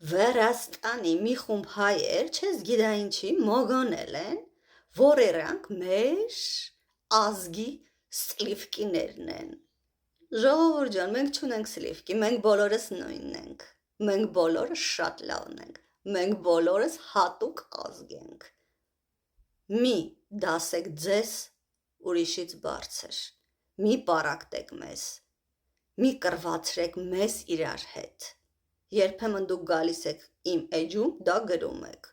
Վրաստանի մի խումբ հայեր, չես գիտա ինչի, մոգանել են, որ իրանք մեր ազգի սլիվկիներն են։ Ժողովուրդ ջան, մենք չունենք սլիվկի, մենք բոլորս նույնն ենք, մենք բոլորս շատ լավն ենք, մենք բոլորս հատուկ ազգ ենք։ Մի դասեք ձեզ ուրիշից բարձր, մի պարակտեք մեզ, մի կռվացրեք մեզ իրար հետ։ Երբեմն դուք գալիս եք իմ էջում, դա գրում եք։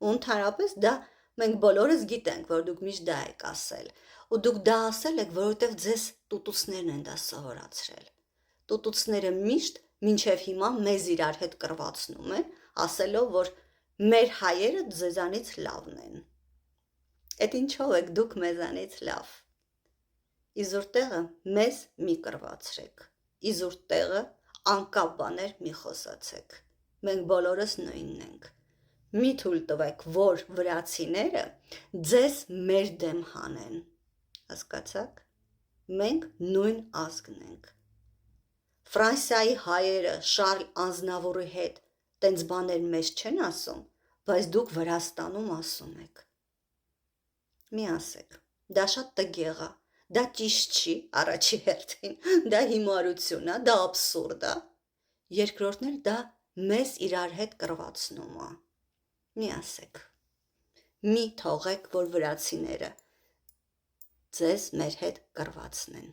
Ու ընդհանրապես դա մենք բոլորս գիտենք, որ դուք միշտ դա եք ասել։ Ու դուք դա ասել եք, որովհետև ձեզ տուտուցներն են դա սովորացրել։ Տուտուցները միշտ մինչև հիմա մեզ իրար հետ կռվացնում են, ասելով, որ մեր հայերը ձեզանից լավն են։ Էդ ինչով եք դուք մեզանից լավ։ Իզուր տեղը մեզ մի կռվացրեք։ Իզուր տեղը անկապ բաներ մի խոսացեք։ Մենք բոլորս նույնն ենք։ Մի թույլ տվեք, որ վրացիները ձեզ մեր դեմ հանեն։ Հասկացաք։ Մենք նույն ազգն ենք։ Ֆրանսիայի հայերը Շարլ Ազնավուրի հետ տենց բաներ մեզ չեն ասում, բայց դուք Վրաստանում ասում եք։ Մի ասեք, դա շատ տգեղ է, դա ճիշտ չի առաջի հերթին, դա հիմարություն է, դա աբսուրդ է։ Երկրորդն էլ դա մեզ իրար հետ կռվացնում է։ Մի ասեք, մի թողեք, որ վրացիները ձեզ մեր հետ կռվացնեն։